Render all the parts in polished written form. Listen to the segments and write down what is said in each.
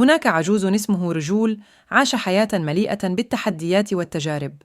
هناك عجوز اسمه رجول عاش حياة مليئة بالتحديات والتجارب.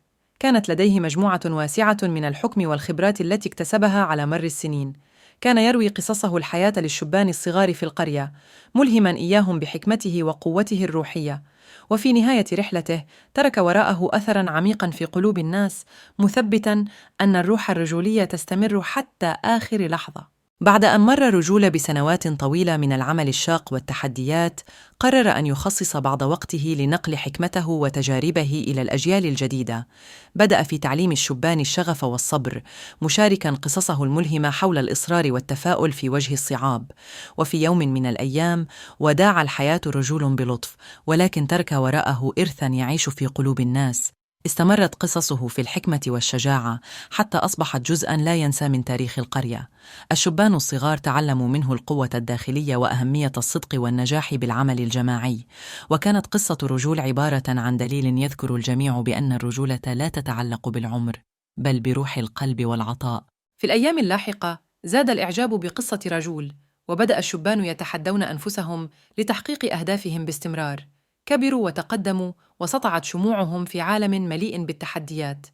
كانت لديه مجموعة واسعة من الحكم والخبرات التي اكتسبها على مر السنين. كان يروي قصصه الحياة للشبان الصغار في القرية، ملهما إياهم بحكمته وقوته الروحية. وفي نهاية رحلته ترك وراءه أثرا عميقا في قلوب الناس، مثبتا أن الروح الرجولية تستمر حتى آخر لحظة. بعد أن مر رجول بسنوات طويلة من العمل الشاق والتحديات، قرر أن يخصص بعض وقته لنقل حكمته وتجاربه إلى الأجيال الجديدة. بدأ في تعليم الشبان الشغف والصبر، مشاركاً قصصه الملهمة حول الإصرار والتفاؤل في وجه الصعاب. وفي يوم من الأيام وداع الحياة رجول بلطف، ولكن ترك وراءه إرثاً يعيش في قلوب الناس. استمرت قصصه في الحكمة والشجاعة حتى أصبحت جزءاً لا ينسى من تاريخ القرية. الشبان الصغار تعلموا منه القوة الداخلية وأهمية الصدق والنجاح بالعمل الجماعي. وكانت قصة رجول عبارة عن دليل يذكر الجميع بأن الرجولة لا تتعلق بالعمر، بل بروح القلب والعطاء. في الأيام اللاحقة زاد الإعجاب بقصة رجول، وبدأ الشبان يتحدون أنفسهم لتحقيق أهدافهم باستمرار. كبروا وتقدموا، وسطعت شموعهم في عالم مليء بالتحديات.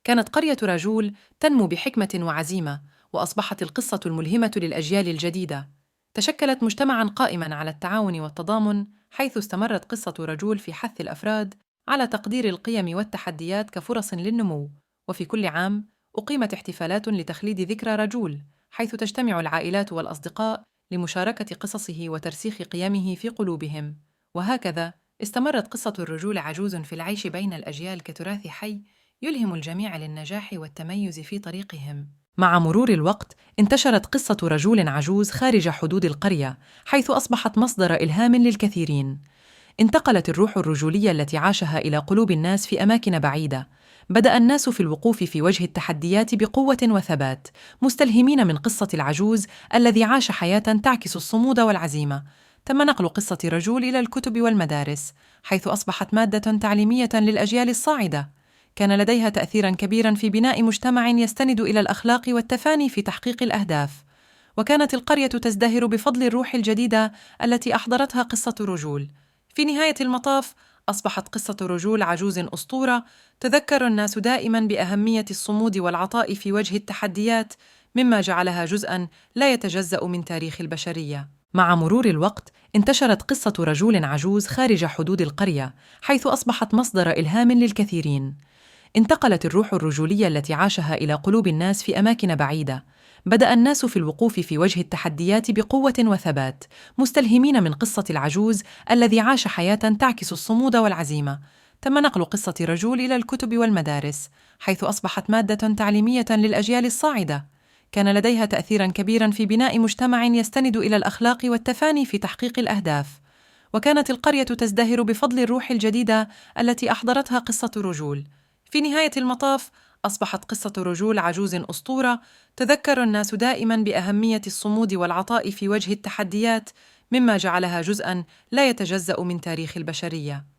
كانت قرية رجول تنمو بحكمة وعزيمة، وأصبحت القصة الملهمة للأجيال الجديدة. تشكلت مجتمعاً قائماً على التعاون والتضامن، حيث استمرت قصة رجول في حث الأفراد على تقدير القيم والتحديات كفرص للنمو. وفي كل عام أقيمت احتفالات لتخليد ذكرى رجول، حيث تجتمع العائلات والأصدقاء لمشاركة قصصه وترسيخ قيمه في قلوبهم. وهكذا استمرت قصة الرجول عجوز في العيش بين الأجيال كتراث حي يلهم الجميع للنجاح والتميز في طريقهم. مع مرور الوقت انتشرت قصة رجل عجوز خارج حدود القرية، حيث أصبحت مصدر إلهام للكثيرين. انتقلت الروح الرجولية التي عاشها إلى قلوب الناس في أماكن بعيدة. بدأ الناس في الوقوف في وجه التحديات بقوة وثبات، مستلهمين من قصة العجوز الذي عاش حياة تعكس الصمود والعزيمة. تم نقل قصة رجول إلى الكتب والمدارس، حيث أصبحت مادة تعليمية للأجيال الصاعدة. كان لديها تأثيراً كبيراً في بناء مجتمع يستند إلى الأخلاق والتفاني في تحقيق الأهداف. وكانت القرية تزدهر بفضل الروح الجديدة التي أحضرتها قصة رجول. في نهاية المطاف أصبحت قصة رجول عجوز أسطورة تذكر الناس دائماً بأهمية الصمود والعطاء في وجه التحديات، مما جعلها جزءاً لا يتجزأ من تاريخ البشرية. مع مرور الوقت انتشرت قصة رجل عجوز خارج حدود القرية، حيث أصبحت مصدر إلهام للكثيرين. انتقلت الروح الرجولية التي عاشها إلى قلوب الناس في أماكن بعيدة. بدأ الناس في الوقوف في وجه التحديات بقوة وثبات، مستلهمين من قصة العجوز الذي عاش حياة تعكس الصمود والعزيمة. تم نقل قصة رجول إلى الكتب والمدارس، حيث أصبحت مادة تعليمية للأجيال الصاعدة. كان لديها تأثيراً كبيراً في بناء مجتمع يستند إلى الأخلاق والتفاني في تحقيق الأهداف. وكانت القرية تزدهر بفضل الروح الجديدة التي أحضرتها قصة رجول. في نهاية المطاف أصبحت قصة رجول عجوز أسطورة تذكر الناس دائماً بأهمية الصمود والعطاء في وجه التحديات، مما جعلها جزءاً لا يتجزأ من تاريخ البشرية.